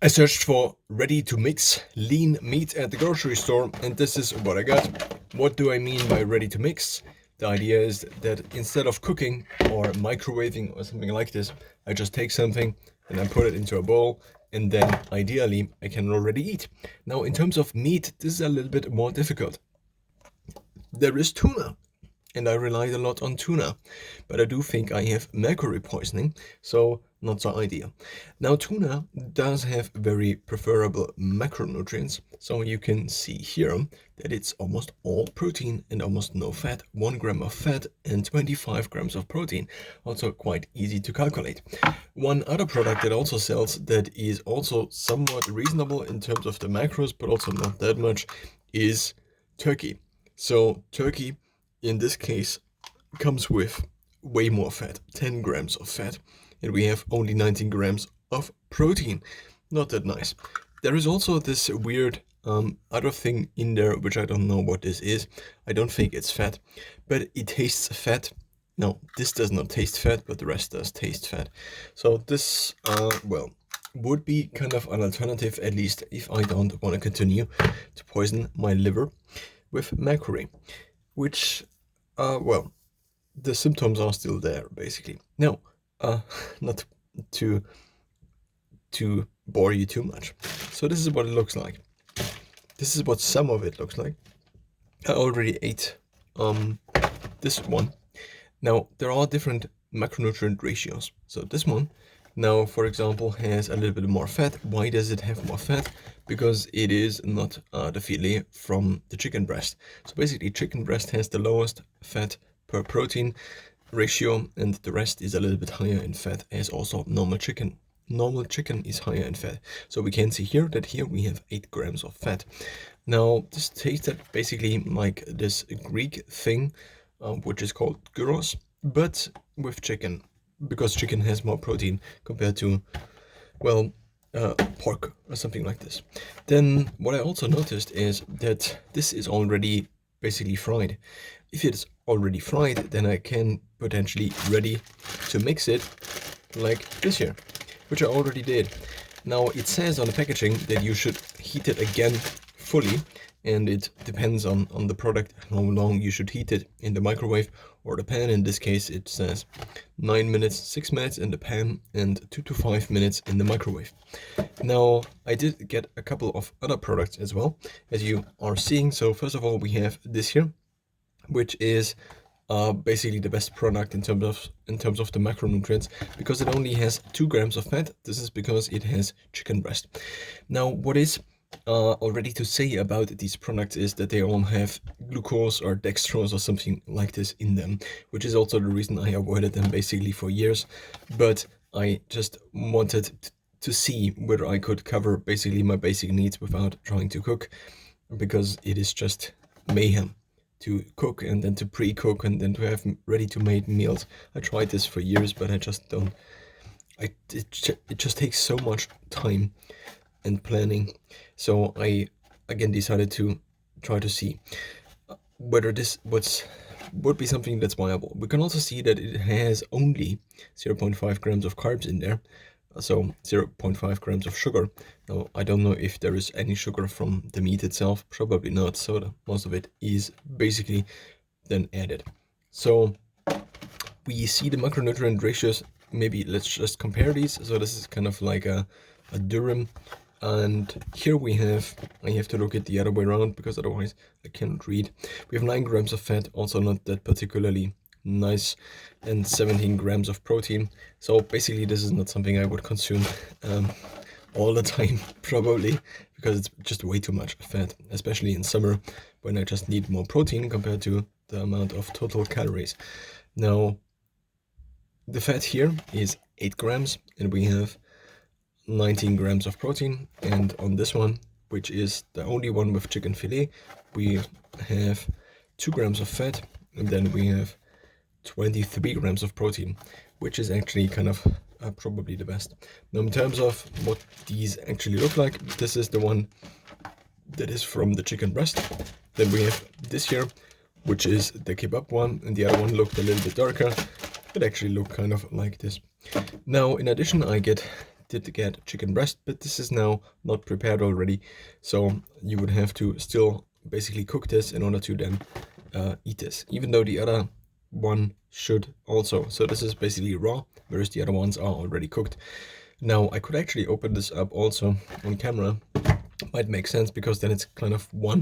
I searched for ready-to-mix lean meat at the grocery store, and this is what I got. What do I mean by ready-to-mix? The idea is that instead of cooking or microwaving or something like this, I just take something and I put it into a bowl, and then ideally I can already eat. Now, in terms of meat, this is a little bit more difficult. There is tuna, and I relied a lot on tuna, but I do think I have mercury poisoning, so not so ideal. Now, tuna does have very preferable macronutrients, so you can see here that it's almost all protein and almost no fat, 1 gram of fat and 25 grams of protein, also quite easy to calculate. One other product that also sells that is also somewhat reasonable in terms of the macros, but also not that much, is turkey. So turkey in this case comes with way more fat, 10 grams of fat, and we have only 19 grams of protein. Not that nice. There is also this weird other thing in there, which I don't know what this is. I don't think it's fat, but it tastes fat. No, this does not taste fat, but the rest does taste fat. So this, well, would be kind of an alternative, at least if I don't want to continue to poison my liver with mercury, which, well, the symptoms are still there, basically. Now, not to bore you too much. So this is what it looks like. This is what some of it looks like. I already ate this one. Now, there are different macronutrient ratios. So this one now, for example, has a little bit more fat. Why does it have more fat? Because it is not the filet from the chicken breast. So basically, chicken breast has the lowest fat per protein ratio, and the rest is a little bit higher in fat, as also normal chicken. Normal chicken is higher in fat. So we can see here that here we have 8 grams of fat. Now, this tasted basically like this Greek thing, which is called gyros, but with chicken, because chicken has more protein compared to, well, pork or something like this. Then what I also noticed is that this is already basically fried. If it's already fried, then I can potentially ready to mix it like this here, which I already did. Now it says on the packaging that you should heat it again fully, and it depends on the product how long you should heat it in the microwave or the pan. In this case it says 9 minutes, 6 minutes in the pan and 2 to 5 minutes in the microwave. Now I did get a couple of other products as well, as you are seeing. So first of all, we have this here, which is basically the best product in terms of the macronutrients, because it only has 2 grams of fat. This is because it has chicken breast. Now, what is already to say about these products is that they all have glucose or dextrose or something like this in them, which is also the reason I avoided them basically for years. But I just wanted to see whether I could cover basically my basic needs without trying to cook, because it is just mayhem to cook and then to pre-cook and then to have ready-to-made meals. I tried this for years, but I just don't. It just takes so much time and planning. So I again decided to try to see whether this would be something that's viable. We can also see that it has only 0.5 grams of carbs in there, so 0.5 grams of sugar. Now, I don't know if there is any sugar from the meat itself, probably not, so most of it is basically then added. So we see the macronutrient ratios. Maybe let's just compare these. So this is kind of like a durum, and here we have, I have to look at the other way around because otherwise I cannot read. We have 9 grams of fat, also not that particularly nice, and 17 grams of protein. So basically this is not something I would consume all the time, probably, because it's just way too much fat, especially in summer when I just need more protein compared to the amount of total calories. Now, the fat here is 8 grams, and we have 19 grams of protein. And on this one, which is the only one with chicken fillet, we have 2 grams of fat, and then we have 23 grams of protein, which is actually kind of probably the best. Now, in terms of what these actually look like, this is the one that is from the chicken breast. Then we have this here, which is the kebab one, and the other one looked a little bit darker. It actually looked kind of like this. Now, in addition, I get did get chicken breast, but this is now not prepared already. So you would have to still basically cook this in order to then eat this, even though the other one should also. So this is basically raw, whereas the other ones are already cooked. Now I could actually open this up also on camera. Might make sense, because then it's kind of one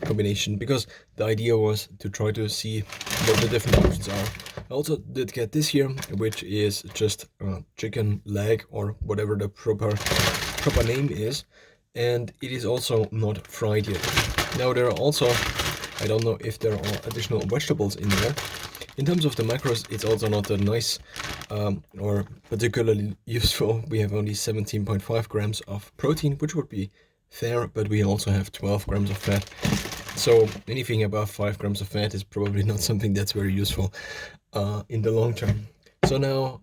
combination, because the idea was to try to see what the different options are. I also did get this here, which is just chicken leg, or whatever the proper name is, and it is also not fried yet. Now there are also, I don't know if there are additional vegetables in there. In terms of the macros, it's also not that nice or particularly useful. We have only 17.5 grams of protein, which would be fair, but we also have 12 grams of fat. So anything above 5 grams of fat is probably not something that's very useful in the long term. So now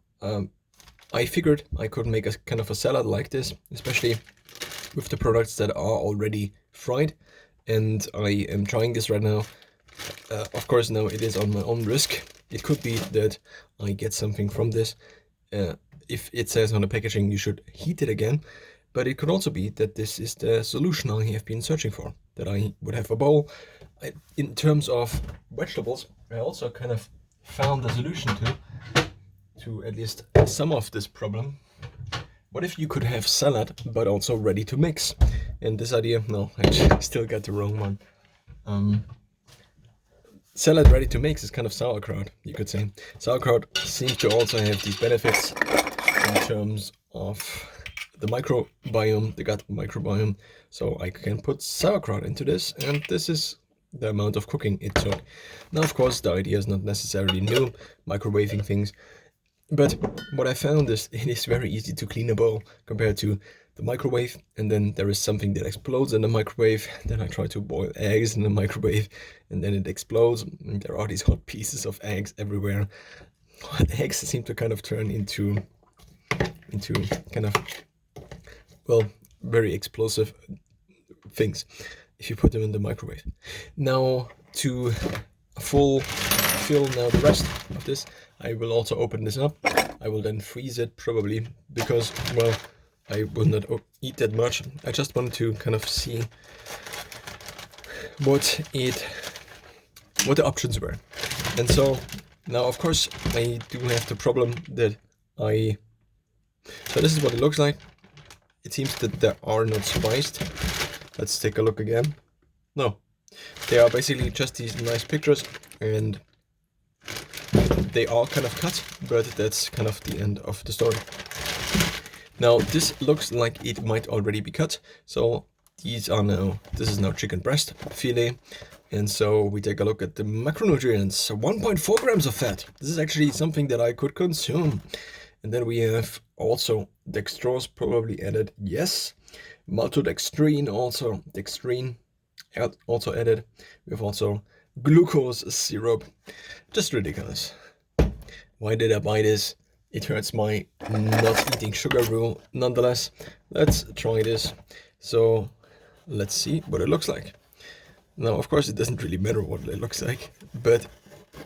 I figured I could make a kind of a salad like this, especially with the products that are already fried. And I am trying this right now. Of course, now it is on my own risk. It could be that I get something from this. If it says on the packaging you should heat it again, but it could also be that this is the solution I have been searching for, that I would have a bowl. In terms of vegetables, I also kind of found the solution to at least some of this problem. What if you could have salad, but also ready to mix? And this idea, no, actually I still got the wrong one. Salad ready to mix is kind of sauerkraut, you could say. Sauerkraut seems to also have these benefits in terms of the microbiome, the gut microbiome. So I can put sauerkraut into this, and this is the amount of cooking it took. Now, of course, the idea is not necessarily new, microwaving things. But what I found is it is very easy to clean a bowl compared to the microwave. And then there is something that explodes in the microwave. Then I try to boil eggs in the microwave, and then it explodes. And there are these hot pieces of eggs everywhere. Eggs seem to kind of turn into kind of, well, very explosive things if you put them in the microwave. Now, to fill now the rest of this, I will also open this up. I will then freeze it probably, because, well, I will not eat that much. I just wanted to kind of see what the options were. And so now, of course, I do have the problem that so this is what it looks like. It seems that they are not spiced. Let's take a look again. No, they are basically just these nice pictures, and they are kind of cut, but that's kind of the end of the story. Now this looks like it might already be cut. So this is now chicken breast filet. And so we take a look at the macronutrients. 1.4 grams of fat. This is actually something that I could consume. And then we have also dextrose probably added, yes. Maltodextrin also, dextrin also added. We have also glucose syrup. Just ridiculous. Why did I buy this? It hurts my not eating sugar rule. Nonetheless, let's try this. So let's see what it looks like. Now, of course, it doesn't really matter what it looks like,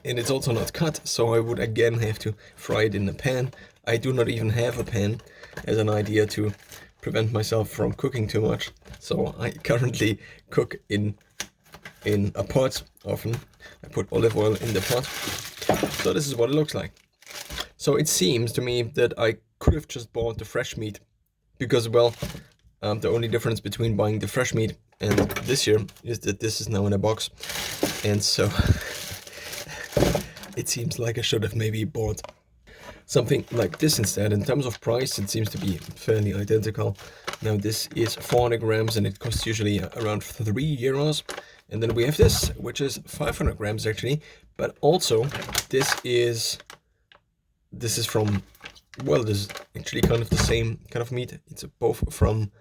and it's also not cut, so I would again have to fry it in a pan. I do not even have a pan as an idea to prevent myself from cooking too much. So I currently cook in a pot often. I put olive oil in the pot. So this is what it looks like. So it seems to me that I could have just bought the fresh meat, because, well, the only difference between buying the fresh meat and this here is that this is now in a box. And so it seems like I should have maybe bought something like this instead. In terms of price, it seems to be fairly identical. Now this is 400 grams and it costs usually around €3. And then we have this, which is 500 grams actually. But also this is from, well, this is actually kind of the same kind of meat. It's both from,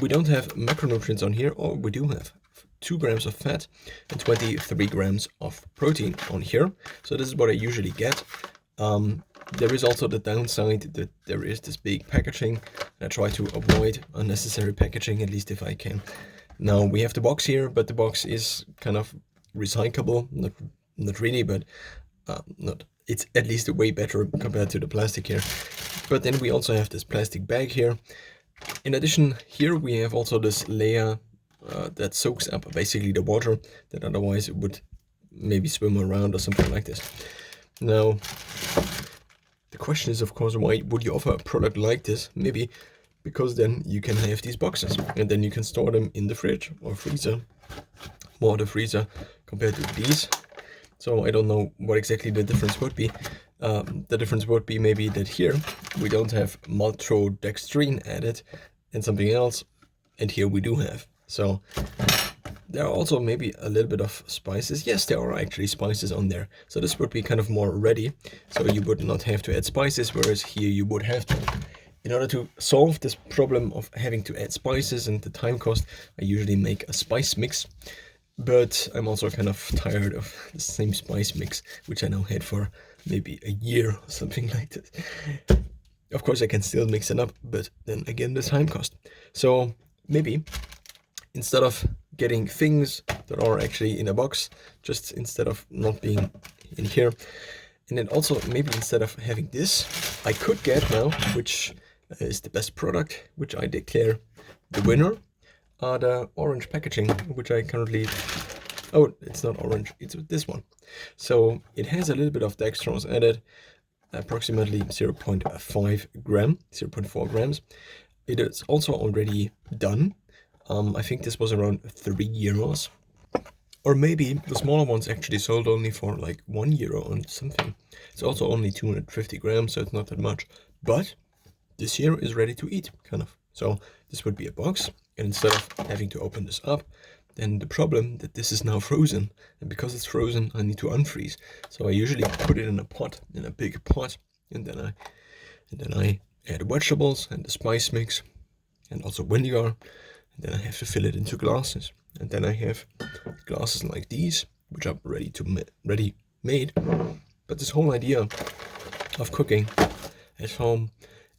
we don't have macronutrients on here, or we do have 2 grams of fat and 23 grams of protein on here. So this is what I usually get. There is also the downside that there is this big packaging. I try to avoid unnecessary packaging, at least if I can. Now we have the box here, but the box is kind of recyclable, not really, but it's at least way better compared to the plastic here. But then we also have this plastic bag here. In addition, here we have also this layer that soaks up basically the water that otherwise it would maybe swim around or something like this. Now, the question is, of course, why would you offer a product like this? Maybe because then you can have these boxes and then you can store them in the fridge or freezer, more the freezer compared to these. So I don't know what exactly the difference would be. The difference would be maybe that here we don't have maltodextrin added and something else, and here we do have. So there are also maybe a little bit of spices. Yes, there are actually spices on there. So this would be kind of more ready. So you would not have to add spices, whereas here you would have to. In order to solve this problem of having to add spices and the time cost, I usually make a spice mix. But I'm also kind of tired of the same spice mix, which I now had for maybe a year or something like this. Of course, I can still mix it up, but then again, the time cost. So maybe instead of getting things that are actually in a box, just instead of not being in here, and then also maybe instead of having this, I could get now, which is the best product, which I declare the winner, the orange packaging, which I currently, oh, it's not orange, it's this one. So it has a little bit of dextrose added, approximately 0.5 gram, 0.4 grams. It is also already done. I think this was around €3. Or maybe the smaller ones actually sold only for like €1 or something. It's also only 250 grams, so it's not that much. But this here is ready to eat, kind of. So this would be a box, and instead of having to open this up, then the problem that this is now frozen, and because it's frozen, I need to unfreeze. So I usually put it in a pot, in a big pot, and then I add vegetables and the spice mix, and also vinegar, and then I have to fill it into glasses, and then I have glasses like these, which are ready made. But this whole idea of cooking at home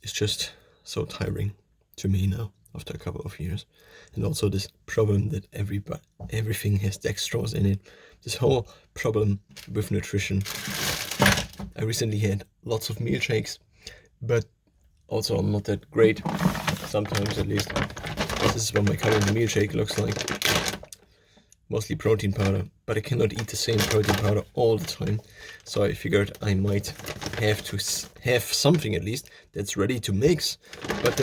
is just so tiring to me now after a couple of years. And also this problem that everything has dextrose in it. This whole problem with nutrition. I recently had lots of meal shakes, but also not that great, sometimes at least. This is what my current meal shake looks like. Mostly protein powder, but I cannot eat the same protein powder all the time. So I figured I might have to have something at least that's ready to mix, but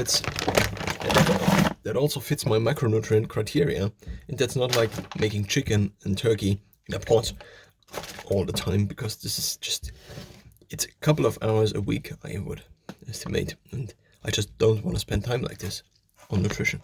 that also fits my macronutrient criteria. And that's not like making chicken and turkey in a pot all the time, because this is just, it's a couple of hours a week, I would estimate. And I just don't want to spend time like this on nutrition.